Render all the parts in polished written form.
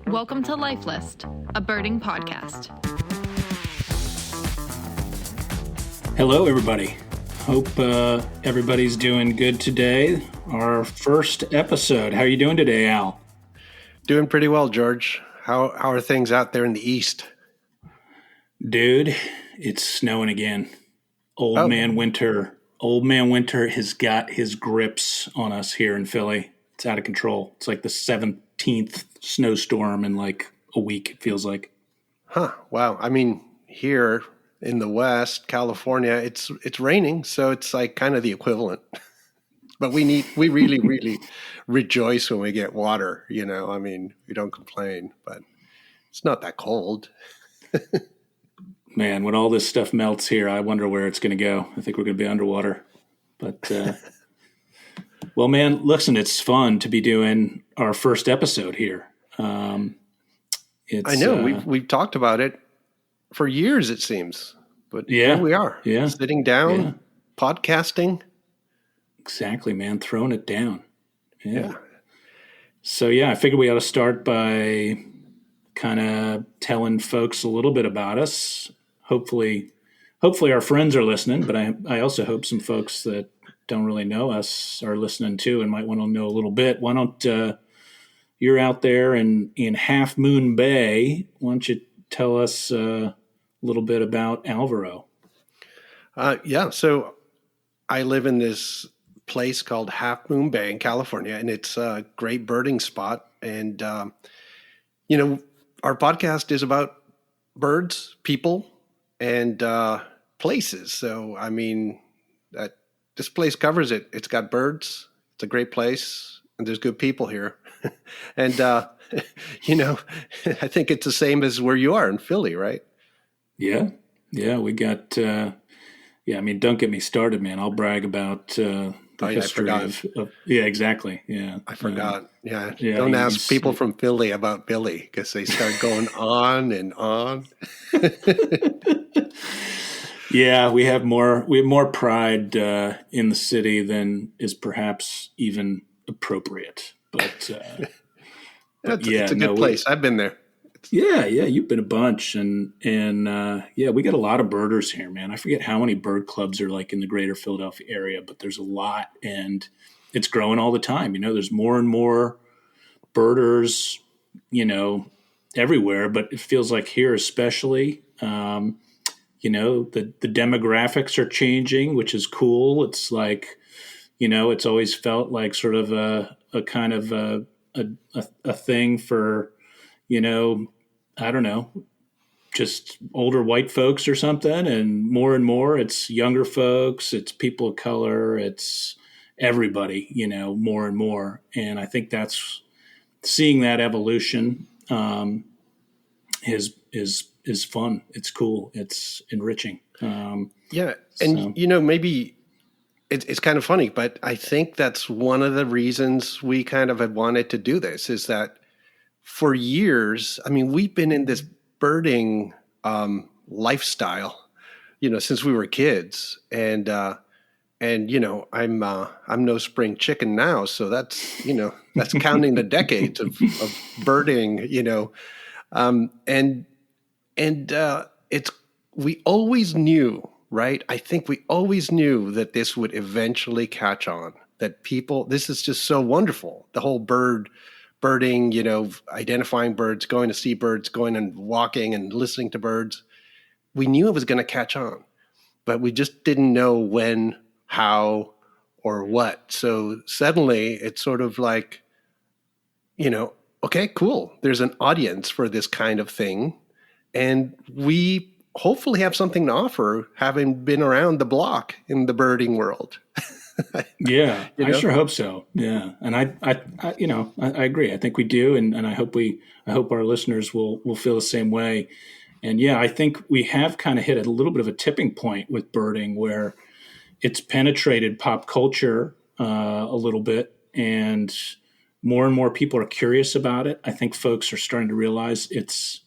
Welcome to Life List, a birding podcast. Hello, everybody. Hope everybody's doing good today. Our first episode. How are you doing today, Al? Doing pretty well, George. How are things out there in the east? Dude, it's snowing again. Old man winter has got his grips on us here in Philly. It's out of control. It's like the 17th snowstorm in like a week, it feels like. Huh. Wow. I mean, here in the West, California, it's raining, so it's like kind of the equivalent. But we really rejoice when we get water, you know. I mean, we don't complain, but it's not that cold. Man, when all this stuff melts here, I wonder where it's going to go. I think we're going to be underwater. But well, man, listen, it's fun to be doing our first episode here. I know we've talked about it for years, it seems, but here we are, sitting down, podcasting. Exactly, man, throwing it down. Yeah. So I figured we ought to start by kind of telling folks a little bit about us. Hopefully our friends are listening, but I also hope some folks that don't really know us are listening too and might want to know a little bit. Why don't you're out there in Half Moon Bay? Why don't you tell us a little bit about Alvaro? So I live in this place called Half Moon Bay in California, and it's a great birding spot. And, our podcast is about birds, people, and places. So, I mean, this place covers it. It's got birds. It's a great place, and there's good people here. And, I think it's the same as where you are in Philly, right? Yeah. Yeah, we got, don't get me started, man. I'll brag about the history of exactly. Yeah. I forgot. Don't ask people from Philly about Billy because they start going on and on. Yeah, we have more pride in the city than is perhaps even appropriate. But it's a good place. I've been there. Yeah, you've been a bunch, and we got a lot of birders here, man. I forget how many bird clubs are like in the greater Philadelphia area, but there's a lot, and it's growing all the time. You know, there's more and more birders, everywhere, but it feels like here especially. The demographics are changing, which is cool. It's like, it's always felt like sort of a kind of a thing for, I don't know, just older white folks or something. And more, it's younger folks, it's people of color, it's everybody, more and more. And I think that's seeing that evolution is fun. It's cool. It's enriching. Maybe it's kind of funny, but I think that's one of the reasons we kind of have wanted to do this is that for years, I mean, we've been in this birding lifestyle, since we were kids, and I'm no spring chicken now, so that's that's counting the decades of birding, we always knew, right? I think we always knew that this would eventually catch on, that this is just so wonderful. The whole birding, identifying birds, going to see birds, going and walking and listening to birds. We knew it was going to catch on, but we just didn't know when, how, or what. So suddenly it's sort of like, okay, cool. There's an audience for this kind of thing. And we hopefully have something to offer, having been around the block in the birding world. Yeah, I sure hope so. Yeah, and I agree. I think we do, and I hope our listeners will feel the same way. And yeah, I think we have kind of hit a little bit of a tipping point with birding, where it's penetrated pop culture a little bit, and more people are curious about it. I think folks are starting to realize it's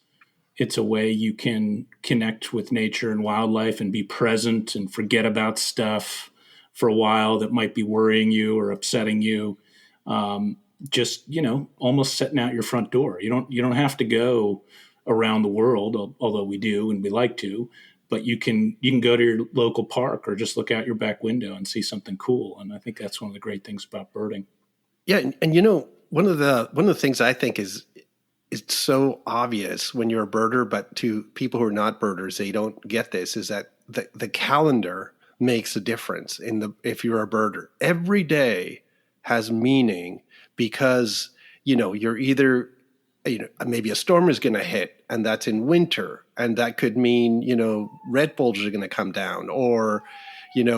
a way you can connect with nature and wildlife and be present and forget about stuff for a while that might be worrying you or upsetting you. just, almost setting out your front door. You don't have to go around the world, although we do and we like to, but you can go to your local park or just look out your back window and see something cool. And I think that's one of the great things about birding. Yeah, and one of the things I think is it's so obvious when you're a birder, but to people who are not birders, they don't get this, is that the calendar makes a difference if you're a birder. Every day has meaning because, you're either, maybe a storm is going to hit and that's in winter. And that could mean, redpolls are going to come down, or,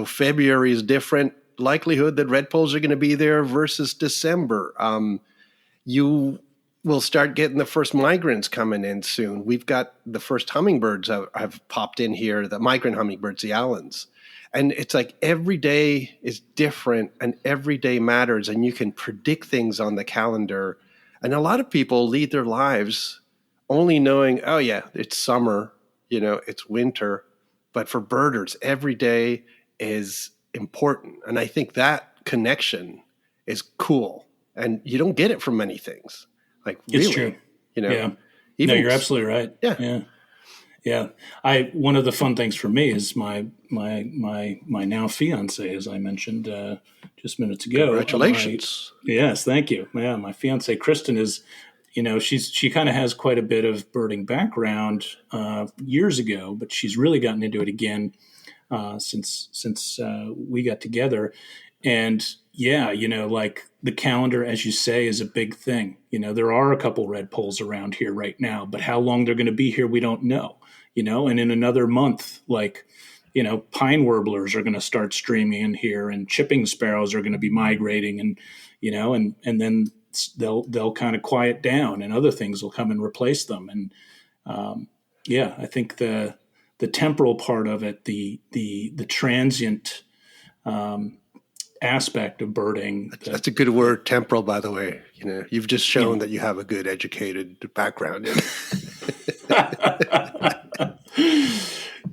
February is different likelihood that redpolls are going to be there versus December. You will start getting the first migrants coming in soon. We've got the first hummingbirds have popped in here, the migrant hummingbirds, the Allens. And it's like every day is different and every day matters, and you can predict things on the calendar. And a lot of people lead their lives only knowing, oh yeah, it's summer, it's winter. But for birders, every day is important. And I think that connection is cool. And you don't get it from many things. Like, really, it's true. Yeah. No, you're absolutely right. Yeah. One of the fun things for me is my now fiance, as I mentioned just minutes ago. Congratulations. Yes, thank you. Yeah, my fiance Kristen is, she kind of has quite a bit of birding background years ago, but she's really gotten into it again since we got together. And yeah, like the calendar, as you say, is a big thing. There are a couple redpolls around here right now, but how long they're going to be here, we don't know. And in another month, like, pine warblers are going to start streaming in here, and chipping sparrows are going to be migrating, and and then they'll kind of quiet down, and other things will come and replace them. And I think the temporal part of it, the transient aspect of birding. That's a good word, temporal, by the way. You've just shown that you have a good educated background in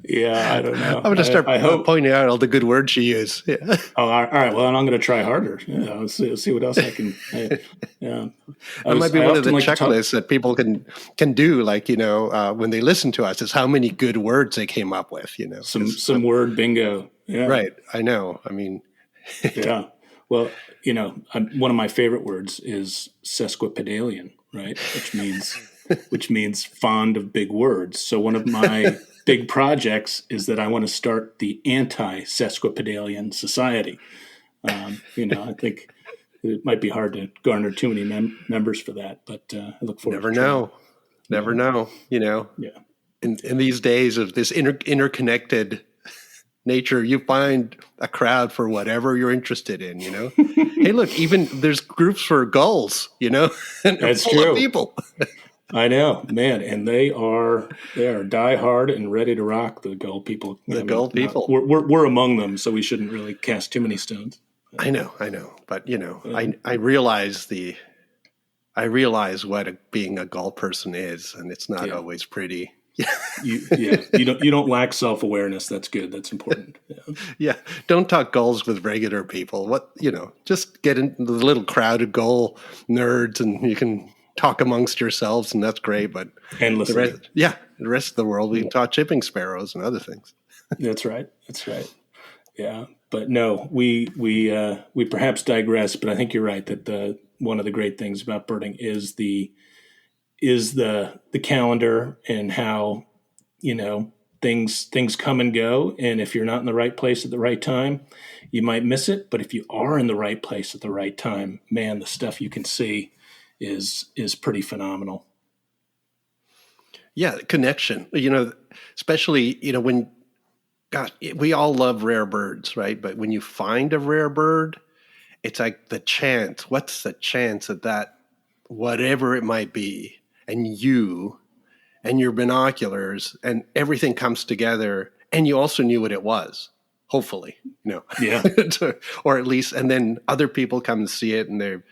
Yeah, I don't know. I'm going to start pointing out all the good words you use. Yeah. Oh, all right. Well, then I'm going to try harder. Yeah, let's see what else I can. Yeah, that might be one of the checklists that people can do. Like, when they listen to us, is how many good words they came up with. Some word bingo. Yeah, right. I know. I mean, yeah. Well, one of my favorite words is sesquipedalian, right? Which means fond of big words. So one of my big projects is that I want to start the anti-sesquipedalian society. I think it might be hard to garner too many members for that, but I look forward to it. Never know. Yeah. In these days of this interconnected nature, you find a crowd for whatever you're interested in, Hey, look, even there's groups for gulls, and that's full true. Of people. I know, man, and they are die hard and ready to rock, the gull people. Gull people. We're among them, so we shouldn't really cast too many stones. I know, but I realize what being a gull person is, and it's not always pretty. You don't lack self-awareness. That's good. That's important. Yeah. Don't talk gulls with regular people. Just get into the little crowd of gull nerds, and you can talk amongst yourselves, and that's great. But the rest of the world, we can talk chipping sparrows and other things. That's right. Yeah. But no, we perhaps digress, but I think you're right that one of the great things about birding is the calendar, and how, things come and go. And if you're not in the right place at the right time, you might miss it. But if you are in the right place at the right time, man, the stuff you can see is pretty phenomenal. Yeah. Connection, especially, when, gosh, we all love rare birds, right? But when you find a rare bird, it's like the chance. What's the chance that whatever it might be, and you and your binoculars and everything comes together, and you also knew what it was, hopefully, Yeah. Or at least, and then other people come and see it, and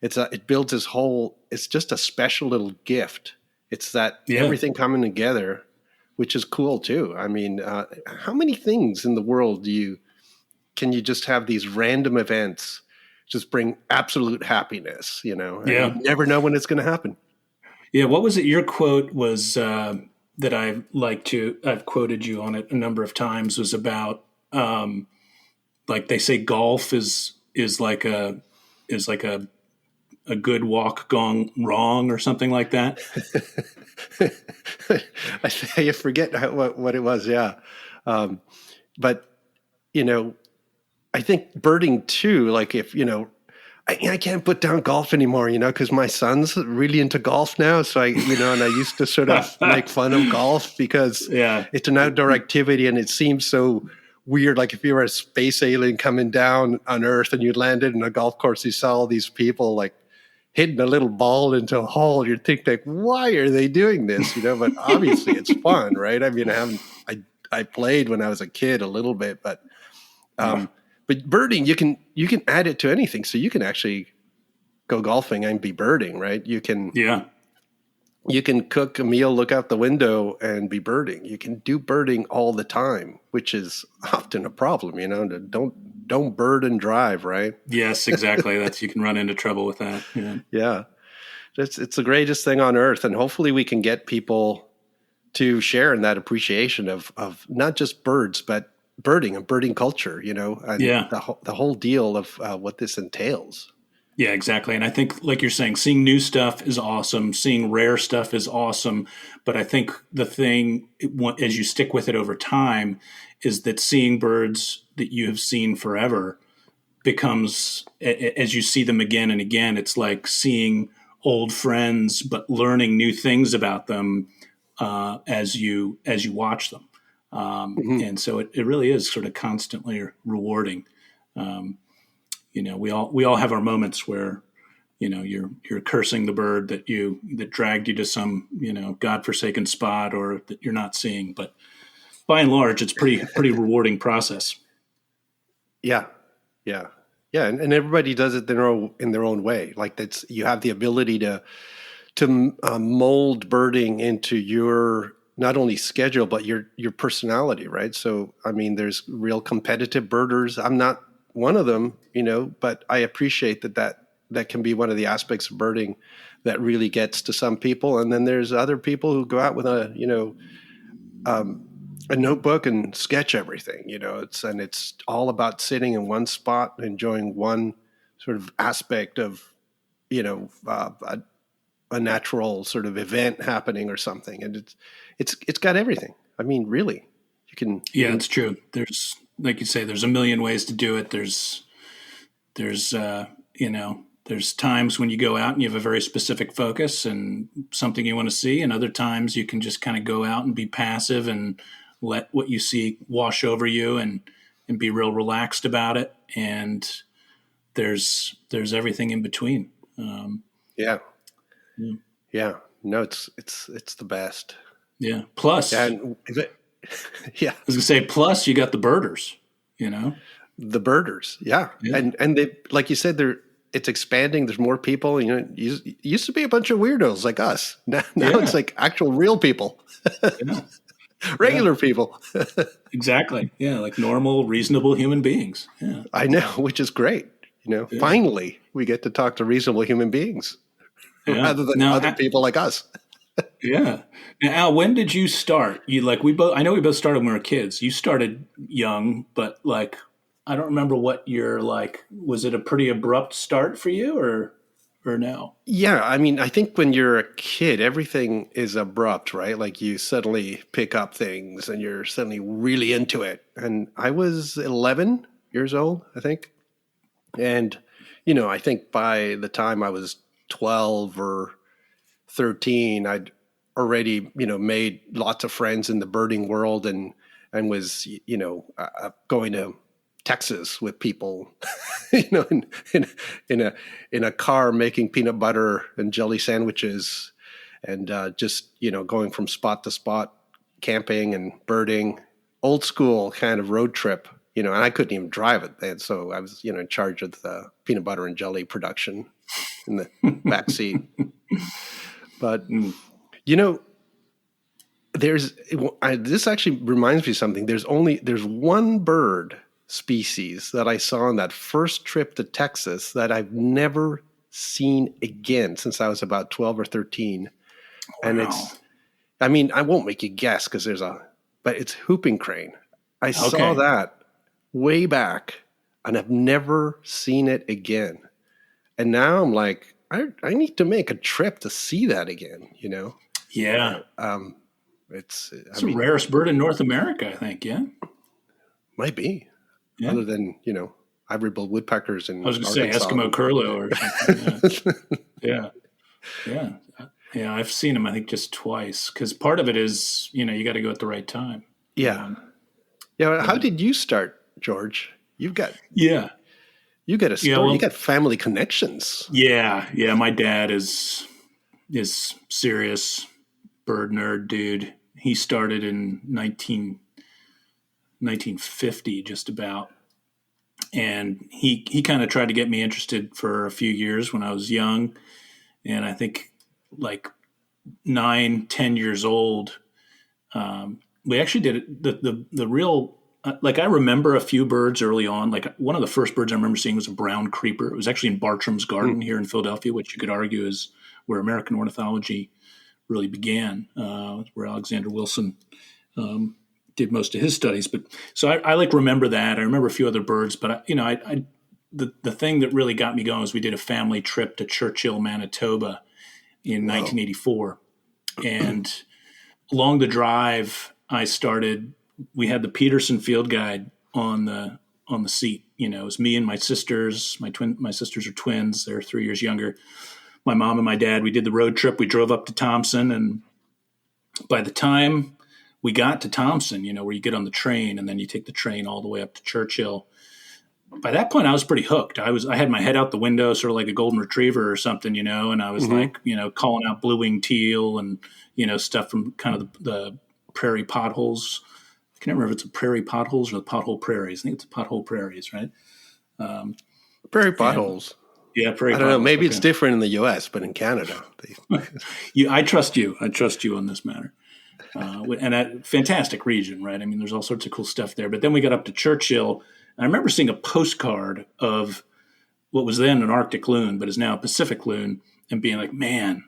it builds this whole, it's just a special little gift. It's that everything coming together, which is cool too. I mean, how many things in the world can you just have these random events just bring absolute happiness, you know, and Yeah. you never know when it's going to happen. Yeah. What was it? Your quote was that I've quoted you on it a number of times, was about like they say golf is like a good walk gone wrong or something like that. I forget what it was. Yeah. But, you know, I think birding too, like if, you know, I can't put down golf anymore, you know, because my son's really into golf now. So and I used to sort of make fun of golf because it's an outdoor activity and it seems so weird. Like if you were a space alien coming down on Earth and you landed in a golf course, you saw all these people like hitting a little ball into a hole. You'd think like, why are they doing this? You know, but obviously it's fun, right? I mean, I played when I was a kid a little bit, but birding, you can add it to anything. So you can actually go golfing and be birding, right? You can cook a meal, look out the window and be birding. You can do birding all the time, which is often a problem, you know, don't bird and drive, right? Yes, exactly. You can run into trouble with that. Yeah. It's the greatest thing on earth. And hopefully we can get people to share in that appreciation of not just birds, but birding and birding culture, you know, and the whole deal of what this entails. Yeah, exactly. And I think, like you're saying, seeing new stuff is awesome. Seeing rare stuff is awesome. But I think the thing, as you stick with it over time, is that seeing birds that you have seen forever becomes, as you see them again and again, it's like seeing old friends, but learning new things about them as you watch them. And so it really is sort of constantly rewarding. You know, we all have our moments where, you know, you're cursing the bird that dragged you to some, you know, godforsaken spot or that you're not seeing. But by and large, it's pretty rewarding process. Yeah. And everybody does it in their own way. Like you have the ability to mold birding into your not only schedule, but your personality, right? So, I mean, there's real competitive birders. I'm not one of them, you know, but I appreciate that can be one of the aspects of birding that really gets to some people. And then there's other people who go out with a notebook and sketch everything, you know, it's all about sitting in one spot, enjoying one sort of aspect of, you know, a natural sort of event happening or something. And it's got everything. I mean, really, you can. Yeah, it's true. There's, like you say, there's a million ways to do it. There's times when you go out and you have a very specific focus and something you want to see. And other times you can just kind of go out and be passive and let what you see wash over you and be real relaxed about it. And there's everything in between. Yeah. No, it's the best. Yeah. Plus, and I was gonna say, plus you got the birders, you know, the birders. Yeah. And they, like you said, it's expanding. There's more people, you know, it used to be a bunch of weirdos like us. Now it's like actual real people, regular people. Exactly. Yeah. Like normal, reasonable human beings. Yeah. I know, which is great. You know, finally we get to talk to reasonable human beings rather than other people like us. Yeah. Now, Al, when did you start? I know we both started when we were kids. You started young, but like, I don't remember what your, like, was it a pretty abrupt start for you or no? Yeah. I mean, I think when you're a kid, everything is abrupt, right? Like you suddenly pick up things and you're suddenly really into it. And I was 11 years old, I think. And, you know, I think by the time I was 12 or 13, I'd already, you know, made lots of friends in the birding world and was, you know, going to Texas with people, you know, in a car making peanut butter and jelly sandwiches and just, you know, going from spot to spot, camping and birding, old school kind of road trip, you know, and I couldn't even drive it. And so I was, you know, in charge of the peanut butter and jelly production in the back seat. But, you know, this actually reminds me of something. There's one bird species that I saw on that first trip to Texas that I've never seen again since I was about 12 or 13. Wow. And I won't make you guess because but it's whooping crane. I saw that way back and I've never seen it again. And now I'm like, I need to make a trip to see that again, Yeah. It's the rarest bird in North America, I think. Yeah. Might be. Yeah. Other than, ivory-billed woodpeckers in I was going to say Eskimo curlew or something. Yeah. Yeah. Yeah. I've seen them, I think, just twice because part of it is, you got to go at the right time. Yeah. How did you start, George? You got a story. You got family connections. Yeah. Yeah. My dad is serious bird nerd dude. He started in 1950, just about. And he kind of tried to get me interested for a few years when I was young. And I think like 9-10 years old, we actually did it. The real, like I remember a few birds early on. Like one of the first birds I remember seeing was a brown creeper. It was actually in Bartram's Garden here in Philadelphia, which you could argue is where American ornithology really began, where Alexander Wilson did most of his studies. But so I like remember that. I remember a few other birds, but the thing that really got me going was we did a family trip to Churchill, Manitoba in 1984. And along the drive, we had the Peterson Field Guide on the seat. It was me and my sisters. My sisters are twins. They're 3 years younger. My mom and my dad, we did the road trip. We drove up to Thompson. And by the time we got to Thompson, where you get on the train and then you take the train all the way up to Churchill, by that point I was pretty hooked. I had my head out the window, sort of like a golden retriever or something, and I was like, calling out blue-winged teal and, stuff from kind of the prairie potholes. I can't remember if it's a prairie potholes or the pothole prairies. I think it's the pothole prairies, right? Prairie potholes. Yeah, prairie potholes. I don't know. Maybe it's different in the U.S., but in Canada. I trust you. I trust you on this matter. And a fantastic region, right? I mean, there's all sorts of cool stuff there. But then we got up to Churchill, and I remember seeing a postcard of what was then an Arctic loon, but is now a Pacific loon, and being like, man,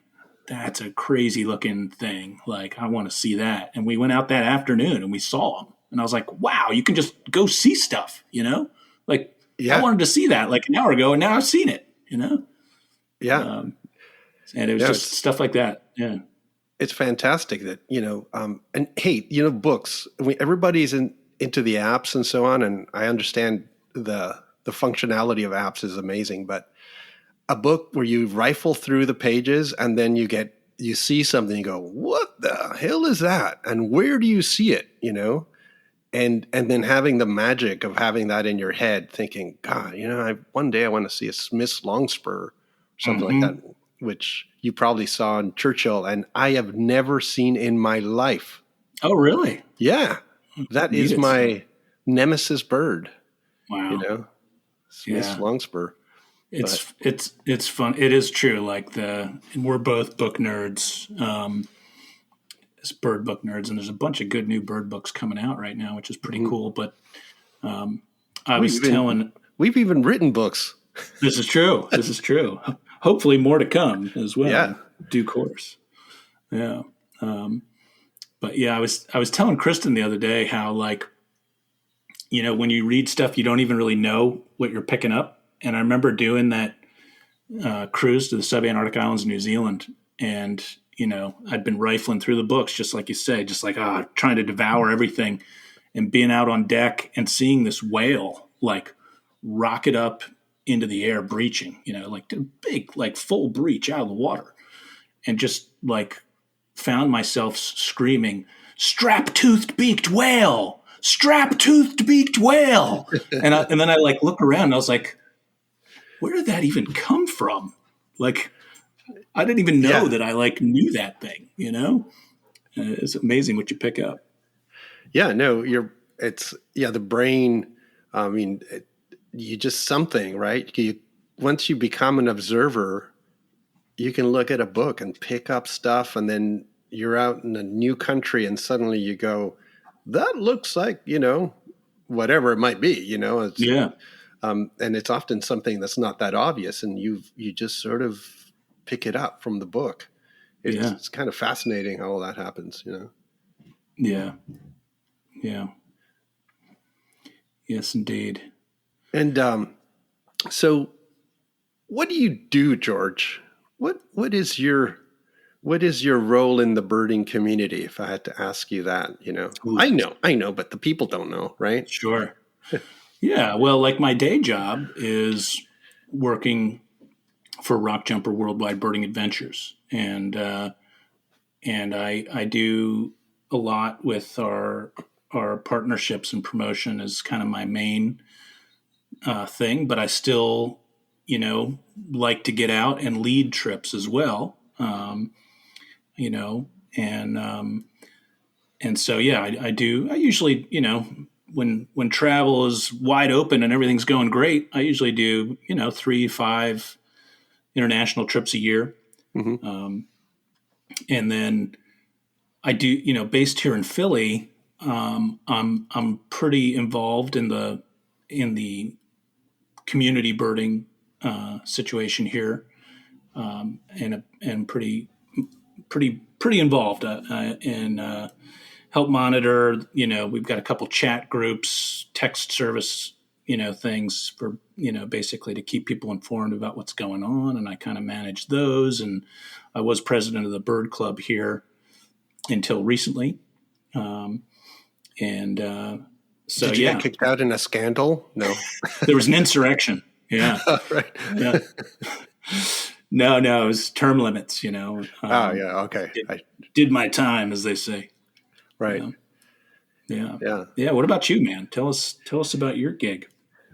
that's a crazy looking thing. Like, I want to see that. And we went out that afternoon and we saw them. And I was like, wow, you can just go see stuff, Like, I wanted to see that like an hour ago, and now I've seen it, Yeah. And it was just stuff like that. Yeah. It's fantastic that, and hey, books, everybody's into the apps and so on. And I understand the functionality of apps is amazing, but a book where you rifle through the pages and then you see something, you go, what the hell is that? And where do you see it? And then having the magic of having that in your head, thinking, God, one day I want to see a Smith's Longspur or something like that, which you probably saw in Churchill, and I have never seen in my life. Oh, really? Yeah. That is my nemesis bird. Wow. Smith's Longspur. It's fun. It is true. Like we're both book nerds, as bird book nerds, and there's a bunch of good new bird books coming out right now, which is pretty cool. But we've even written books. This is true. This is true. Hopefully more to come as well. Yeah. Due course. Yeah. But yeah, I was telling Kristen the other day how, like, when you read stuff, you don't even really know what you're picking up. And I remember doing that cruise to the Subantarctic Islands in New Zealand. And, I'd been rifling through the books, just like you say, just like, trying to devour everything, and being out on deck and seeing this whale, like, rocket up into the air, breaching, like a big, like full breach out of the water, and just like found myself screaming, strap-toothed beaked whale, strap-toothed beaked whale. And then I like looked around and I was like, where did that even come from? Like, I didn't even know that I like knew that thing, it's amazing what you pick up. Yeah, no, the brain. I mean, you just something, right? Once you become an observer, you can look at a book and pick up stuff, and then you're out in a new country and suddenly you go, that looks like, whatever it might be, it's, Yeah. and it's often something that's not that obvious, and you just sort of pick it up from the book. It's kind of fascinating how all that happens, Yeah. Yeah. Yes, indeed. And so what do you do, George? What is your role in the birding community? If I had to ask you that, Ooh, I know, but the people don't know, right? sure. Yeah. Well, like my day job is working for Rock Jumper Worldwide Birding Adventures, and I do a lot with our partnerships and promotion is kind of my main thing, but I still, like to get out and lead trips as well. You know, and so yeah, I do. I usually, when travel is wide open and everything's going great, I usually do 3-5 international trips a year, Mm-hmm. and then I do, based here in Philly. I'm pretty involved in the community birding situation here, and pretty involved in help monitor. We've got a couple chat groups, text service, things for basically to keep people informed about what's going on, and I kind of manage those. And I was president of the bird club here until recently, and so Did you yeah, get kicked out in a scandal? No. there was an insurrection. Yeah, Right. yeah. No, it was term limits. Oh, yeah. Okay. Did my time, as they say. Right. Yeah. Yeah. Yeah. What about you, man? Tell us about your gig.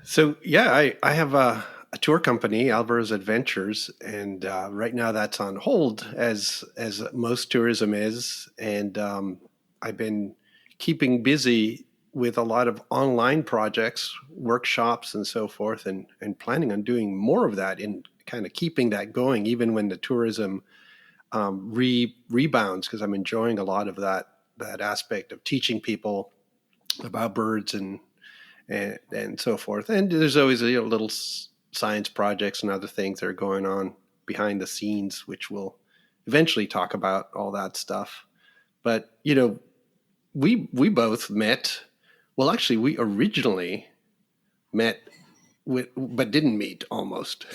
So yeah, I have a tour company, Alvaro's Adventures, and right now that's on hold, as most tourism is. And I've been keeping busy with a lot of online projects, workshops, and so forth, and planning on doing more of that and kind of keeping that going, even when the tourism rebounds, because I'm enjoying a lot of that aspect of teaching people about birds and so forth. And there's always little science projects and other things that are going on behind the scenes, which we'll eventually talk about all that stuff. But we both met. Well, actually, we originally met but didn't meet almost.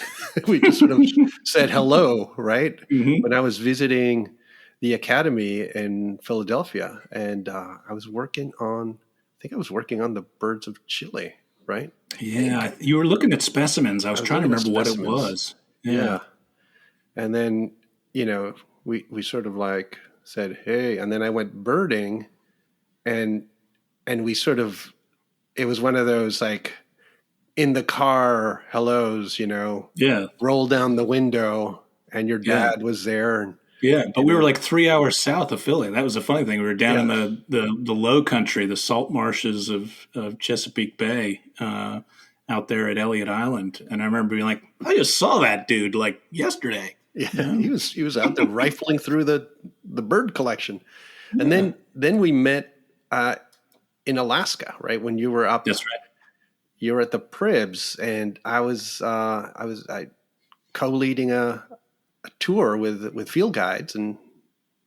We just sort of said hello, right? Mm-hmm. When I was visiting the academy in Philadelphia, and I was working on, I think I was working on the birds of Chile, right? Yeah, you were looking at specimens. I was trying to looking at remember what it specimens. was. Yeah. And then, we sort of like said, hey, and then I went birding, and we sort of, it was one of those like in the car hellos, Yeah. roll down the window, and your dad was there. And, Yeah, but we were like 3 hours south of Philly. That was the funny thing. We were down Yeah. in the low country, the salt marshes of Chesapeake Bay, out there at Elliott Island. And I remember being like, I just saw that dude like yesterday. Yeah, he was out there rifling through the bird collection. And then we met in Alaska, right? When you were up. That's right. You were at the Pribs, and I was co-leading a tour with field guides, and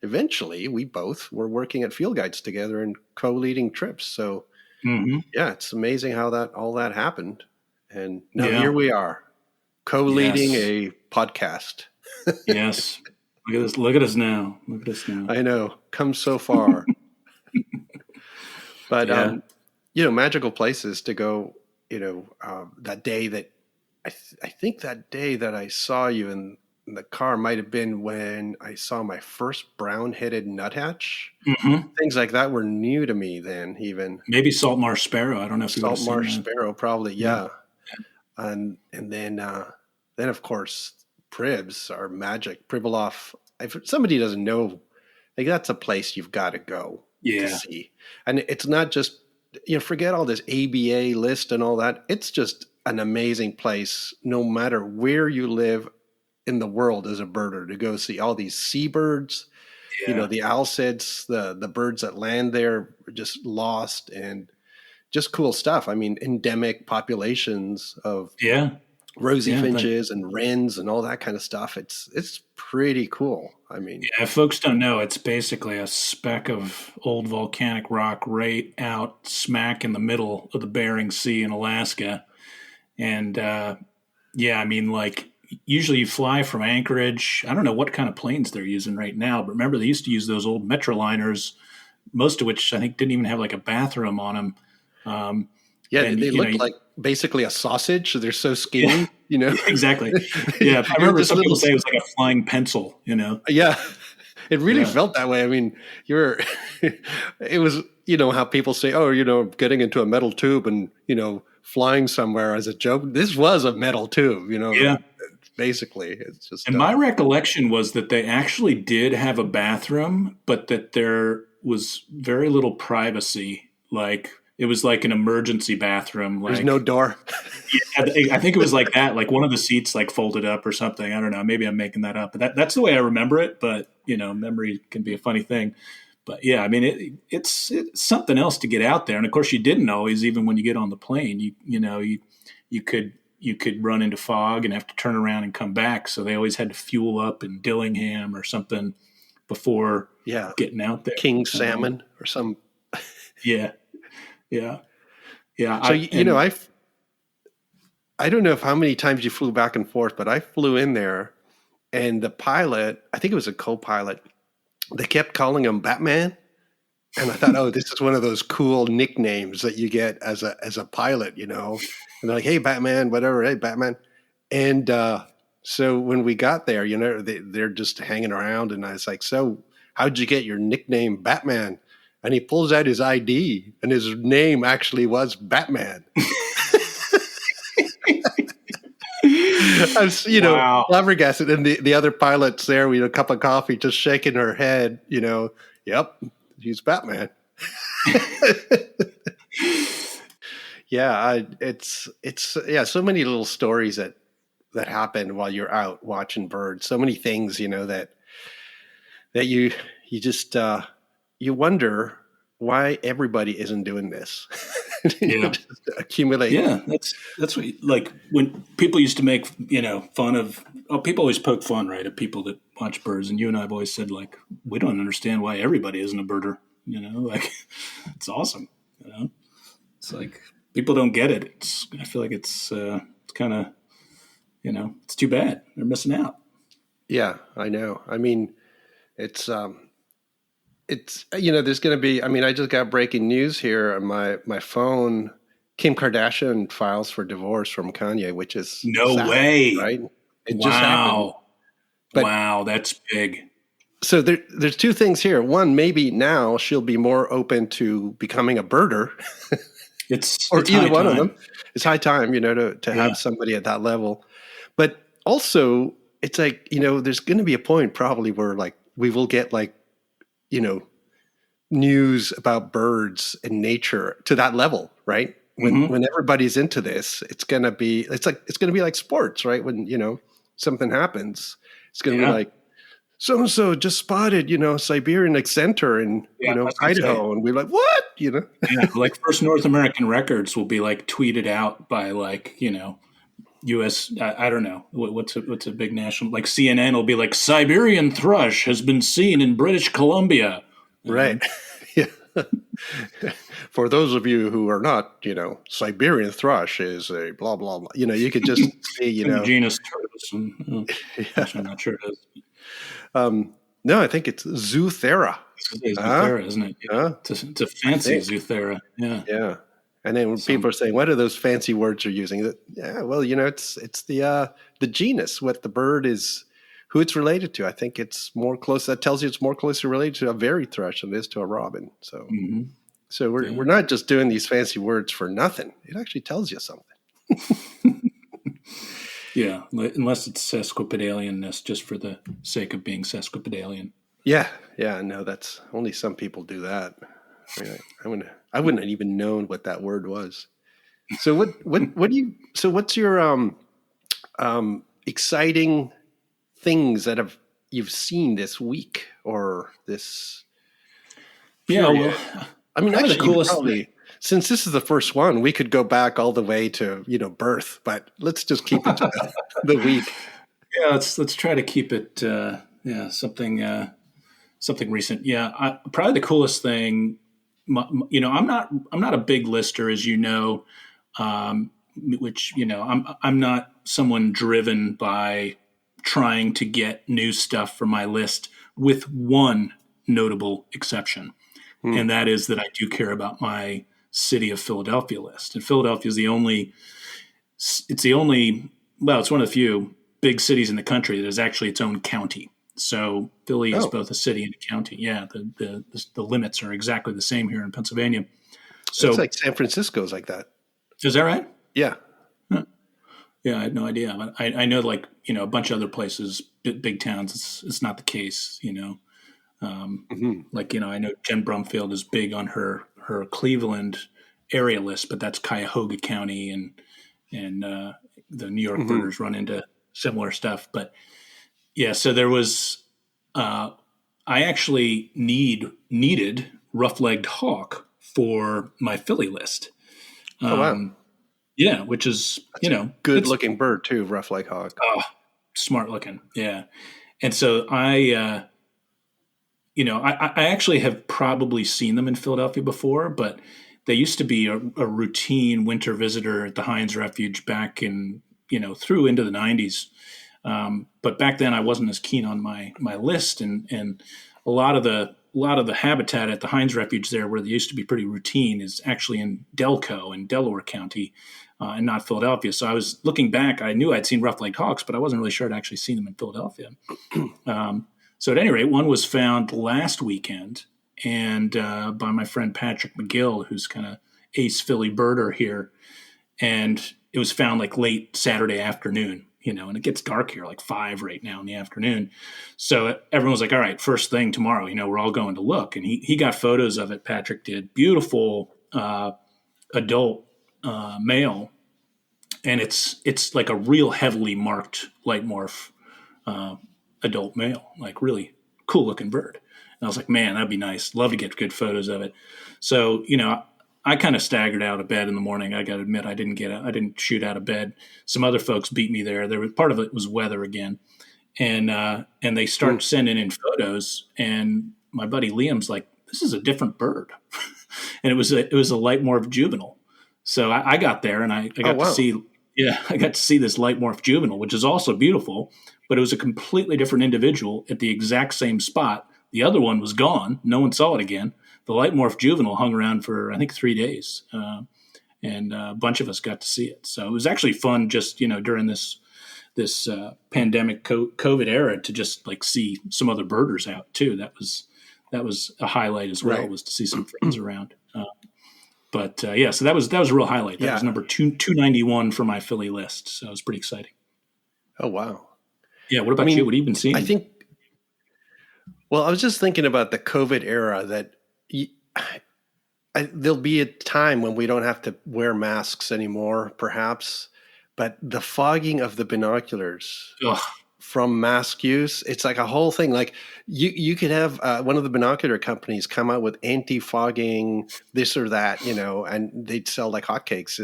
eventually we both were working at field guides together and co-leading trips. So yeah, it's amazing how all that happened. And now here we are, co-leading a podcast. Yes. Look at us now. I know, come so far. But magical places to go. That day that I think that day that I saw you in the car might have been when I saw my first brown-headed nuthatch. Mm-hmm. Things like that were new to me then, even. Maybe salt marsh sparrow. I don't know if you would have Salt seen marsh that. sparrow, probably, yeah. And then of course Pribs are magic. Pribilof. If somebody doesn't know, like, that's a place you've got to go to see. And it's not just, forget all this ABA list and all that. It's just an amazing place, no matter where you live in the world as a birder, to go see all these seabirds, the alcids, the birds that land there are just lost, and just cool stuff. I mean, endemic populations of Yeah. rosy finches and wrens and all that kind of stuff. It's pretty cool. I mean, yeah, if folks don't know, it's basically a speck of old volcanic rock right out smack in the middle of the Bering Sea in Alaska. And yeah, I mean, like usually you fly from Anchorage. I don't know what kind of planes they're using right now, but remember they used to use those old Metroliners, most of which I think didn't even have like a bathroom on them. and, they look like basically a sausage. So they're so skinny, Exactly. Yeah, I remember some people say it was like a flying pencil. Yeah, it really felt that way. I mean, it was, how people say, oh, getting into a metal tube and, flying somewhere as a joke. This was a metal tube, Yeah. Basically. It's just. And my recollection was that they actually did have a bathroom, but that there was very little privacy. Like it was like an emergency bathroom. Like, there's no door. Yeah, I think it was like that. Like one of the seats like folded up or something. I don't know. Maybe I'm making that up, but that's the way I remember it. But memory can be a funny thing. But yeah, I mean, it's something else to get out there. And of course, you didn't always, even when you get on the plane, you could run into fog and have to turn around and come back. So they always had to fuel up in Dillingham or something before getting out there. King salmon or some. Yeah. So, I don't know how many times you flew back and forth, but I flew in there and the pilot, I think it was a co-pilot, they kept calling him Batman. And I thought, oh, this is one of those cool nicknames that you get as a pilot, And they're like, hey, Batman, whatever, hey, Batman. And so when we got there, they're just hanging around. And I was like, so how'd you get your nickname Batman? And he pulls out his ID, and his name actually was Batman. I was, flabbergasted. And the other pilots there, we had a cup of coffee, just shaking her head, yep, he's Batman. It's so many little stories that happen while you're out watching birds. So many things, that you just you wonder why everybody isn't doing this. Just accumulate. Yeah, that's what like when people used to make fun of. Oh, people always poke fun, right, at people that watch birds, and you and I have always said like we don't understand why everybody isn't a birder. Like it's awesome. It's like people don't get it. I feel like it's kind of it's too bad they're missing out. Yeah, I know. I mean, it's there's going to be, I just got breaking news here on my phone. Kim Kardashian files for divorce from Kanye, which is no sad, way. Right? It just happened. But, wow, that's big. So there's two things here. One, maybe now she'll be more open to becoming a birder. It's either one of them. It's high time, to have somebody at that level. But also, it's like, there's going to be a point probably where like we will get like, news about birds and nature to that level, right? When everybody's into this, it's going to be like sports, right? When, something happens, it's going to be like, so-and-so just spotted, Siberian accentor in, Idaho. And we're like, what? Yeah, like First North American Records will be like tweeted out by like, U.S. I don't know what's a big national, like CNN will be like Siberian thrush has been seen in British Columbia, right? Yeah. For those of you who are not, Siberian thrush is a blah blah blah. You could just see, genus Turtles. I'm not sure it is. No, I think it's Zoothera. It's Zoothera, isn't it? Yeah. It's a fancy Zoothera. Yeah. Yeah. And then when people are saying, what are those fancy words you're using? Yeah, well, it's the genus, what the bird is, who it's related to. I think it's more close. That tells you it's more closely related to a very thrush than it is to a robin. So, so we're not just doing these fancy words for nothing. It actually tells you something. Yeah, unless it's sesquipedalianness, just for the sake of being sesquipedalian. Yeah, no, that's only some people do that. I wouldn't have even known what that word was. So what's your exciting things that you've seen this week or this period? Yeah, well, actually, the coolest probably Since this is the first one, we could go back all the way to, birth, but let's just keep it to the week. Yeah, let's try to keep it something recent. Yeah, probably the coolest thing. I'm not a big lister, as you know, which I'm not someone driven by trying to get new stuff for my list, with one notable exception, and that is that I do care about my city of Philadelphia list. And Philadelphia is it's one of the few big cities in the country that is actually its own county. So Philly is both a city and a county. Yeah, the limits are exactly the same here in Pennsylvania. So it's like San Francisco's like that. Is that right? Yeah. Huh. Yeah, I had no idea. But I know, like, a bunch of other places, big towns, it's not the case. Like, I know Jen Brumfield is big on her Cleveland area list, but that's Cuyahoga County, and the New York birders run into similar stuff. But yeah, so there was, I actually needed rough-legged hawk for my Philly list. Oh, wow. Yeah, which is, good-looking bird too, rough-legged hawk. Oh, smart looking. Yeah. And so I actually have probably seen them in Philadelphia before, but they used to be a routine winter visitor at the Heinz Refuge back in, through into the 90s. But back then I wasn't as keen on my list, and a lot of the habitat at the Heinz Refuge there, where they used to be pretty routine, is actually in Delco in Delaware County, and not Philadelphia. So I was looking back, I knew I'd seen rough-legged hawks, but I wasn't really sure I'd actually seen them in Philadelphia. So at any rate, one was found last weekend, and by my friend Patrick McGill, who's kind of ace Philly birder here, and it was found like late Saturday afternoon. And it gets dark here, like 5 right now in the afternoon. So everyone was like, all right, first thing tomorrow, we're all going to look. And he got photos of it, Patrick did. Beautiful adult male. And it's like a real heavily marked light morph adult male, like really cool looking bird. And I was like, man, that'd be nice. Love to get good photos of it. So, I kind of staggered out of bed in the morning. I got to admit, I didn't shoot out of bed. Some other folks beat me there. Part of it was weather again, and they start sending in photos. And my buddy Liam's like, "This is a different bird," and it was a light morph juvenile. So I got there and I got to see, I got to see this light morph juvenile, which is also beautiful, but it was a completely different individual at the exact same spot. The other one was gone. No one saw it again. The light morph juvenile hung around for, I think, 3 days, and a bunch of us got to see it. So it was actually fun, just during this pandemic COVID era, to just like see some other birders out too. That was a highlight as well, was to see some friends around. So that was a real highlight. That was number 291 for my Philly list. So it was pretty exciting. Oh wow! Yeah. What about you? What have you been seeing? I think. Well, I was just thinking about the COVID era that. There'll be a time when we don't have to wear masks anymore, perhaps, but the fogging of the binoculars from mask use, it's like a whole thing. Like you could have one of the binocular companies come out with anti-fogging this or that, and they'd sell like hotcakes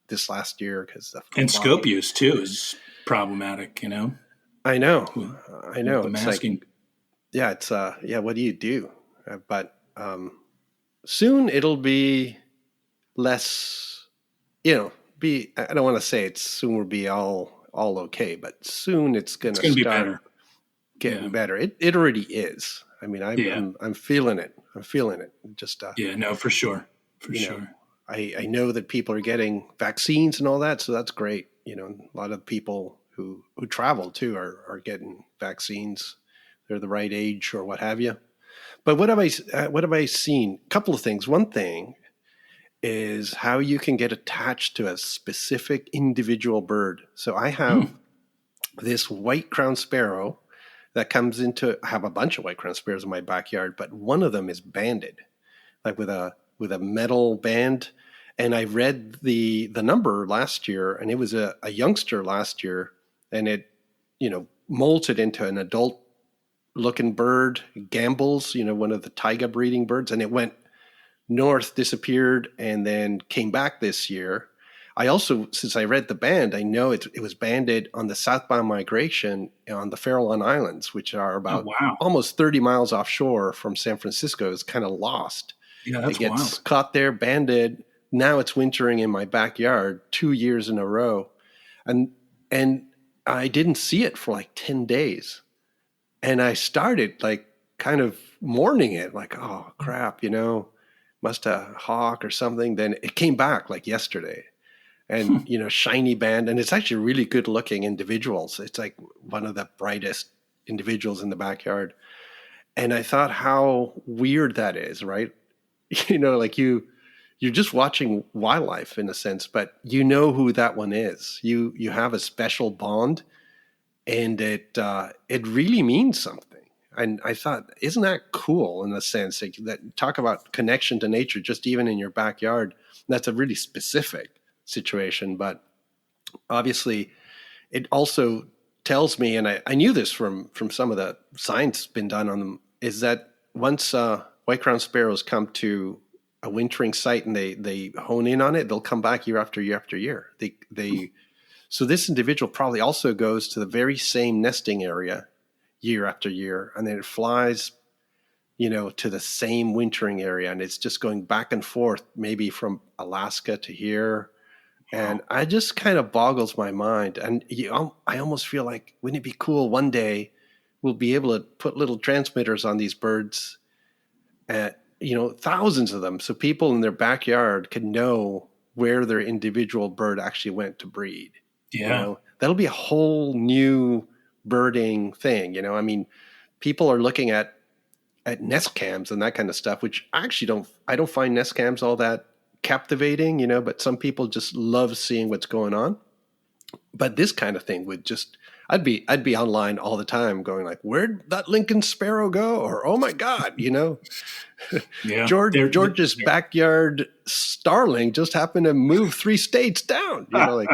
this last year, because and scope use too is problematic. I know. The masking. It's what do you do? But soon it'll be less, I don't want to say soon will be all okay, but soon it's going to start getting better. It already is. I mean, I'm feeling it. Just no, for sure. Sure. I know that people are getting vaccines and all that, so that's great. A lot of people who travel too are getting vaccines. They're the right age or what have you. But what have I seen? A couple of things. One thing is how you can get attached to a specific individual bird. So I have this white crowned sparrow that comes into. I have a bunch of white crowned sparrows in my backyard, but one of them is banded, like with a metal band. And I read the number last year, and it was a youngster last year, and it molted into an adult looking bird, Gambles, one of the taiga breeding birds, and it went north, disappeared, and then came back this year. I also, since I read the band, I know it was banded on the southbound migration on the Farallon Islands, which are about almost 30 miles offshore from San Francisco. It's kind of lost. Yeah, that's it gets wild. Caught there, banded. Now it's wintering in my backyard 2 years in a row. And I didn't see it for like 10 days. And I started like kind of mourning it, like, oh crap, must have hawk or something. Then it came back like yesterday. And, shiny band. And it's actually really good looking individuals. It's like one of the brightest individuals in the backyard. And I thought how weird that is, right? Like you're just watching wildlife in a sense, but you know who that one is. You have a special bond, and it really means something. And I thought, isn't that cool in a sense that talk about connection to nature, just even in your backyard? That's a really specific situation, but obviously it also tells me, and I knew this from some of the science been done on them, is that once white-crowned sparrows come to a wintering site and they hone in on it, they'll come back year after year after year. So this individual probably also goes to the very same nesting area year after year, and then it flies to the same wintering area, and it's just going back and forth, maybe from Alaska to here. And I just kind of boggles my mind. And I almost feel like, wouldn't it be cool one day we'll be able to put little transmitters on these birds, thousands of them, so people in their backyard can know where their individual bird actually went to breed. Yeah. That'll be a whole new birding thing. I mean, people are looking at nest cams and that kind of stuff, which I actually don't find nest cams all that captivating, but some people just love seeing what's going on. But this kind of thing would just, I'd be online all the time going like, where'd that Lincoln sparrow go? Or, oh my God, Yeah. George's backyard starling just happened to move 3 states down, like.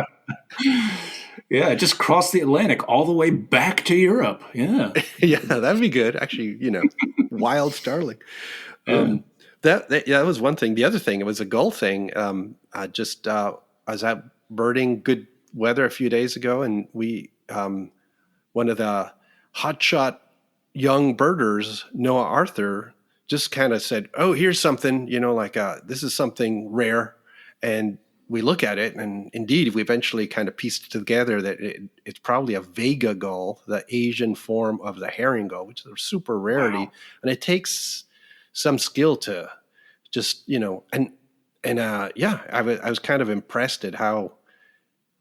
Yeah, it just crossed the Atlantic all the way back to Europe. Yeah. Yeah, that'd be good. Actually, wild starling. Yeah. That was one thing. The other thing, it was a gull thing. I was out birding, good weather a few days ago, and we, one of the hotshot young birders, Noah Arthur, just kind of said, "Oh, here's something, this is something rare," and we look at it, and indeed, we eventually kind of pieced together that it's probably a Vega gull, the Asian form of the herring gull, which is a super rarity, and it takes some skill to just, I was kind of impressed at how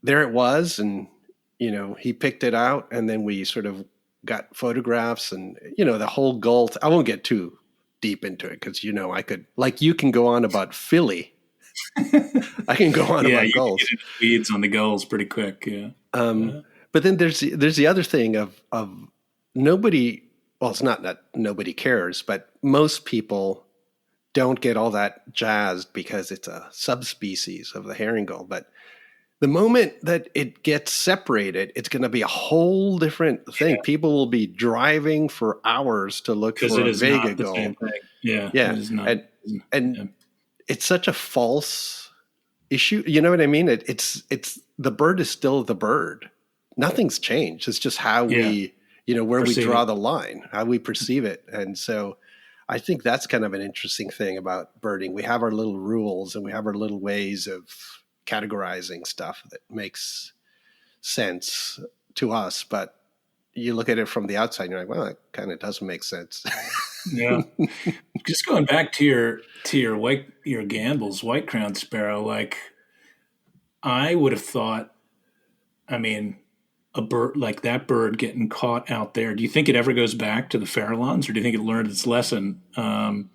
there it was, and he picked it out, and then we sort of got photographs, and the whole gull. I won't get too deep into it because I could, like, you can go on about Philly. I can go on about gulls. Get into weeds on the gulls pretty quick. Yeah. But then there's the other thing of nobody. Well, it's not that nobody cares, but most people don't get all that jazzed because it's a subspecies of the herring gull. But the moment that it gets separated, it's going to be a whole different thing. Yeah. People will be driving for hours to look for a Vega gull. Yeah. Yeah. It is not. And it's such a false issue. You know what I mean? It's the bird is still the bird. Nothing's changed. It's just how we, where we draw the line, how we perceive it. And so I think that's kind of an interesting thing about birding. We have our little rules and we have our little ways of categorizing stuff that makes sense to us. But you look at it from the outside and you're like, well, it kind of doesn't make sense. Yeah. Just going back to your Gamble's white-crowned sparrow, like I would have thought, a bird like that bird getting caught out there, do you think it ever goes back to the Farallons, or do you think it learned its lesson? Something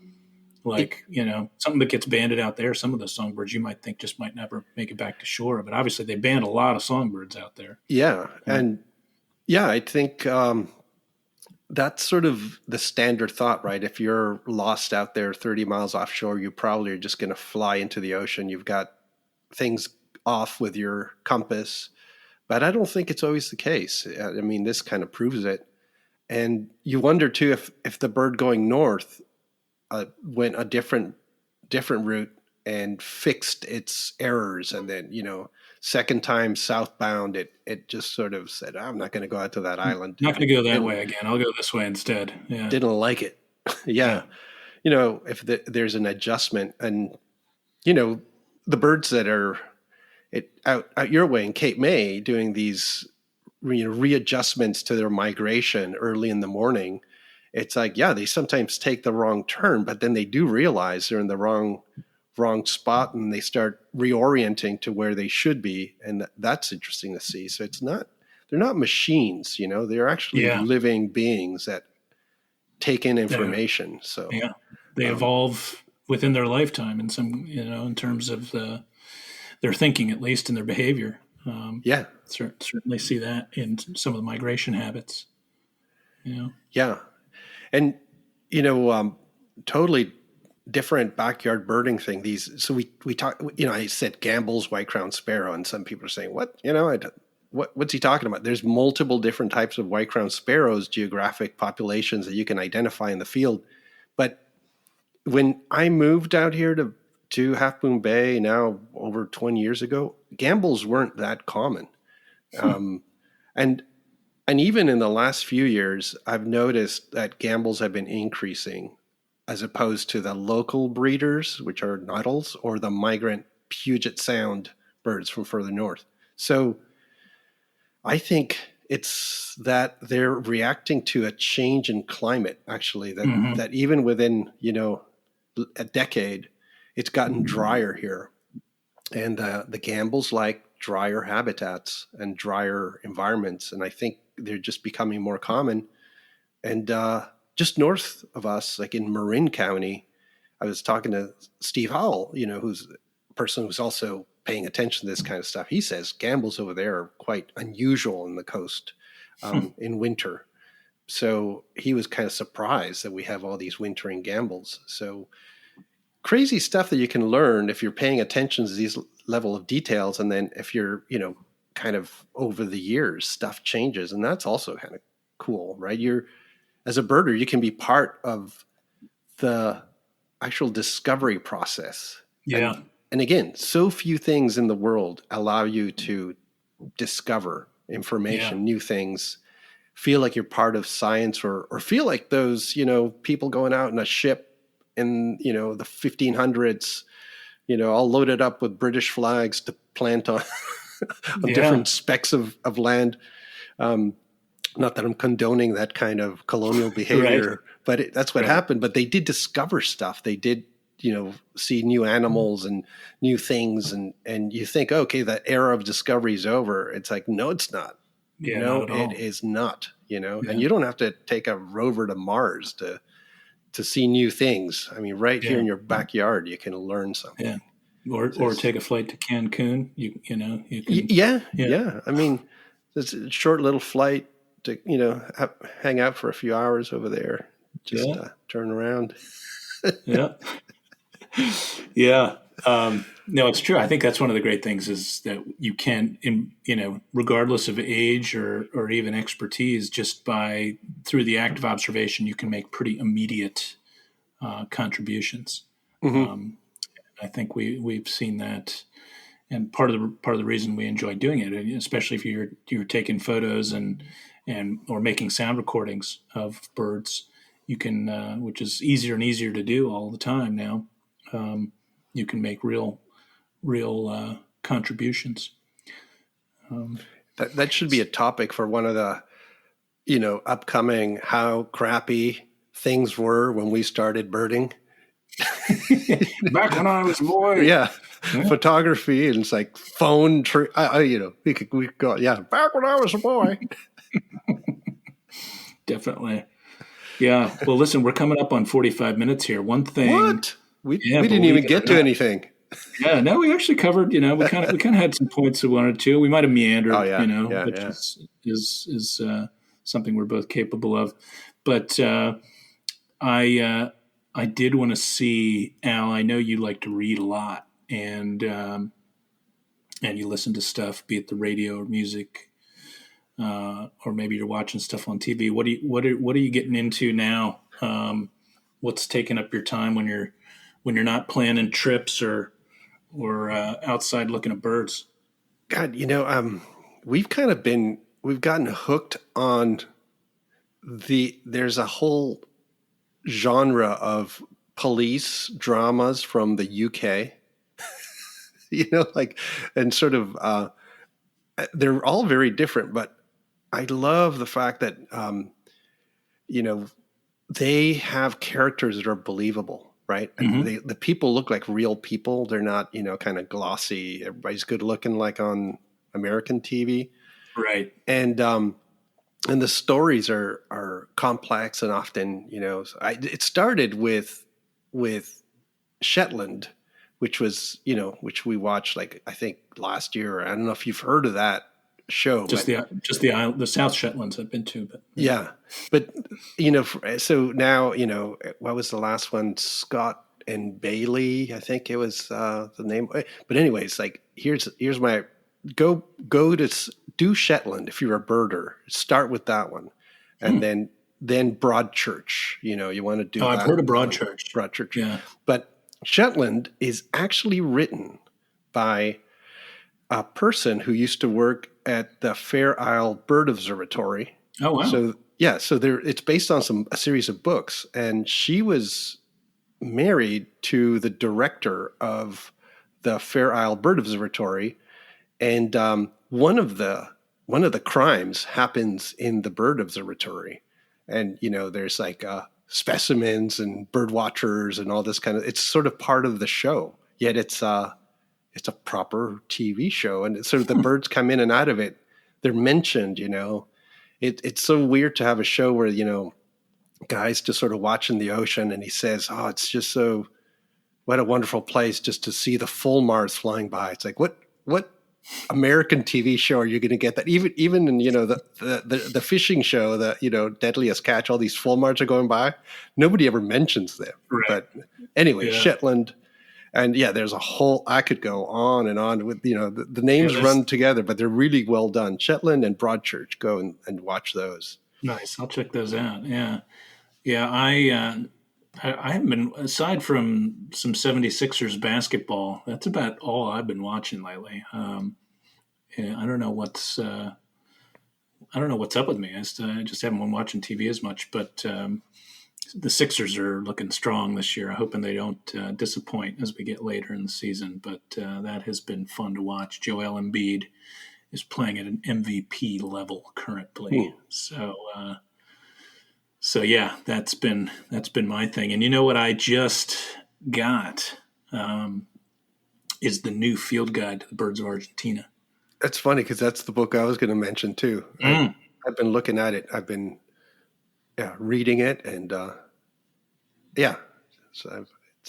that gets banded out there, some of those songbirds you might think just might never make it back to shore, but obviously they banned a lot of songbirds out there. Yeah. And I think that's sort of the standard thought, right? If you're lost out there 30 miles offshore, you probably are just going to fly into the ocean. You've got things off with your compass. But I don't think it's always the case. This kind of proves it. And you wonder, too, if the bird going north went a different different route and fixed its errors. And then, second time southbound, it just sort of said, I'm not going to go out to that island. Not going to go that way again. I'll go this way instead. Yeah. Didn't like it. Yeah. If there's an adjustment, and, the birds that are out your way in Cape May doing these readjustments to their migration early in the morning, it's like, they sometimes take the wrong turn, but then they do realize they're in the wrong spot, and they start reorienting to where they should be. And that's interesting to see. So they're not machines, they're actually living beings that take in information. So they evolve within their lifetime in some, in terms of their thinking, at least, in their behavior. Certainly see that in some of the migration habits. Yeah. And, totally different backyard birding thing. So we talk, I said Gambel's white-crowned sparrow, and some people are saying, what, what's he talking about? There's multiple different types of white-crowned sparrows, geographic populations that you can identify in the field. But when I moved out here to Half Moon Bay now over 20 years ago, Gambel's weren't that common. And even in the last few years, I've noticed that Gambel's have been increasing as opposed to the local breeders, which are Nuttals, or the migrant Puget Sound birds from further north. So I think it's that they're reacting to a change in climate, actually, that even within, a decade, it's gotten drier here. And the Gambel's like drier habitats and drier environments. And I think they're just becoming more common. And just north of us, like in Marin County, I was talking to Steve Howell, who's a person who's also paying attention to this kind of stuff. He says Gambel's over there are quite unusual in the coast in winter. So he was kind of surprised that we have all these wintering Gambel's. So crazy stuff that you can learn if you're paying attention to these level of details. And then if you're, kind of over the years, stuff changes. And that's also kind of cool, right? As a birder, you can be part of the actual discovery process. Yeah. And again, so few things in the world allow you to discover information, new things, feel like you're part of science, or feel like those, people going out in a ship in, the 1500s, all loaded up with British flags to plant on, different specks of land. Not that I'm condoning that kind of colonial behavior, but that's what happened. But they did discover stuff. They did, see new animals and new things. And you think, okay, the era of discovery is over. It's like, no, it's not. Yeah, no, it is not, and you don't have to take a rover to Mars to see new things. I mean, here in your backyard, you can learn something. Yeah. Or take a flight to Cancun. You can. Yeah. I mean, it's a short little flight to, hang out for a few hours over there. Just turn around. Yeah. Yeah. No, it's true. I think that's one of the great things is that you can, regardless of age or even expertise, just through the act of observation, you can make pretty immediate contributions. I think we've seen that, and part of the reason we enjoy doing it, especially if you're taking photos and or making sound recordings of birds, you can, which is easier and easier to do all the time now. You can make real contributions. That should be a topic for one of the, upcoming how crappy things were when we started birding. Back when I was a boy. Photography, and it's like phone we could go, back when I was a boy. Definitely. Yeah. Well, listen, we're coming up on 45 minutes here. One thing. What? We didn't even get to anything. Yeah, no, we actually covered, we kind of had some points we wanted to. We might have meandered, which is something we're both capable of. But I did want to see, Al, I know you like to read a lot, and you listen to stuff, be it the radio or music, or maybe you're watching stuff on TV. What are you getting into now? What's taking up your time when when you're not planning trips or outside looking at birds? God, we've gotten hooked on there's a whole genre of police dramas from the UK, and sort of, they're all very different, but I love the fact that, they have characters that are believable, right? And the people look like real people. They're not, kind of glossy. Everybody's good looking like on American TV. Right. And the stories are complex and often, it started with Shetland, which was, which we watched I think last year. I don't know if you've heard of that show. The South Shetlands I've been to, but yeah. But so now what was the last one? Scott and Bailey, I think it was the name. But anyways, here's my go to do Shetland if you're a birder. Start with that one, and then Broadchurch. You want to do. Oh, I've heard of Broadchurch. Broadchurch, yeah. But Shetland is actually written by a person who used to work at the Fair Isle Bird Observatory. Oh, wow. So it's based on a series of books, and she was married to the director of the Fair Isle Bird Observatory, and one of the crimes happens in the bird observatory, and there's specimens and bird watchers and all this kind of. It's sort of part of the show, yet it's a proper TV show, and it's sort of the birds come in and out of it. They're mentioned, It's so weird to have a show where, guys just sort of watching the ocean, and he says, "Oh, it's just so, what a wonderful place just to see the Fulmars flying by." It's like, what American TV show are you going to get that? Even in, the fishing show, the Deadliest Catch, all these Fulmars are going by. Nobody ever mentions them. Right. But anyway, yeah. Shetland. And there's a whole, I could go on and on with, the names run together, but they're really well done. Shetland and Broadchurch, go and watch those. Nice. I'll check those out. Yeah. Yeah. I haven't been, aside from some 76ers basketball, that's about all I've been watching lately. I don't know what's up with me. I just haven't been watching TV as much, but, the Sixers are looking strong this year. I'm hoping they don't disappoint as we get later in the season. But that has been fun to watch. Joel Embiid is playing at an MVP level currently. So yeah, that's been my thing. And you know what I just got is the new field guide to the birds of Argentina. That's funny because that's the book I was going to mention too. I've been looking at it. I've been reading it, and so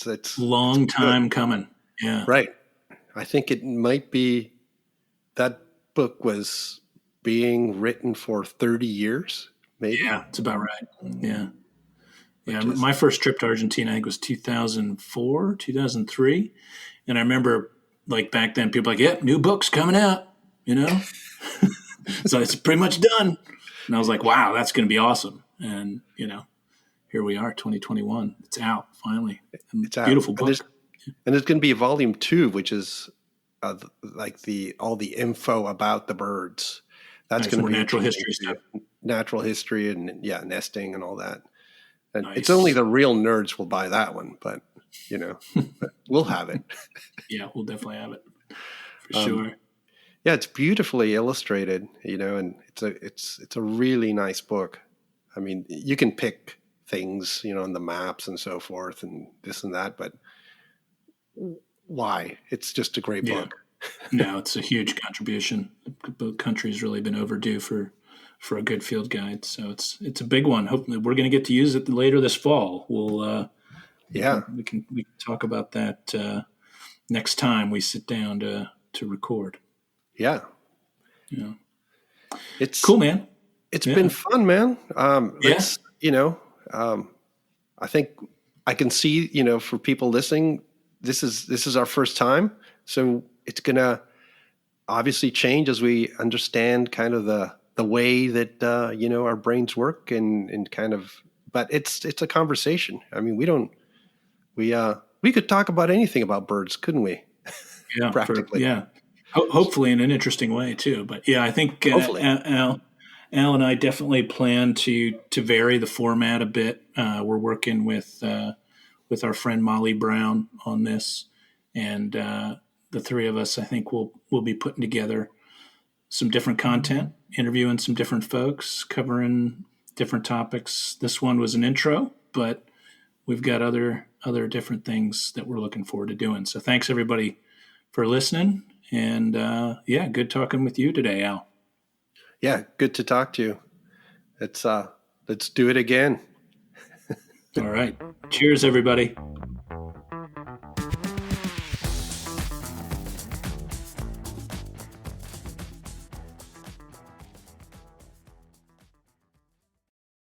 it's long time coming. Yeah, right. I think it might be that book was being written for 30 years, maybe. Yeah, it's about right. Yeah. My first trip to Argentina, I think, was 2004, 2003, and I remember back then, people yep, new book's coming out, so it's pretty much done. And I was like, wow, that's going to be awesome. And, here we are, 2021. It's out, finally. It's out. Beautiful book. And there's going to be a volume 2, which is all the info about the birds. That's going to be natural history stuff. Natural history and, nesting and all that. And nice. It's only the real nerds will buy that one, but, we'll have it. Yeah, we'll definitely have it, for sure. Yeah, it's beautifully illustrated, and it's a really nice book. I mean, you can pick things, on the maps and so forth and this and that, but why? It's just a great book. No, it's a huge contribution. Both countries really been overdue for a good field guide, so it's a big one. Hopefully, we're going to get to use it later this fall. We'll we can talk about that next time we sit down to record. Yeah. It's cool, man. It's been fun, man. I think I can see, for people listening, this is our first time. So it's going to obviously change as we understand kind of the way that, our brains work and kind of, but it's a conversation. I mean, we We could talk about anything about birds, couldn't we? Yeah, Practically. Hopefully in an interesting way too. But yeah, I think Al and I definitely plan to vary the format a bit. We're working with our friend Molly Brown on this, and the three of us, I think, will be putting together some different content, interviewing some different folks, covering different topics. This one was an intro, but we've got other different things that we're looking forward to doing. So thanks everybody for listening, and good talking with you today, Al. Yeah, good to talk to you. Let's do it again. All right. Cheers, everybody.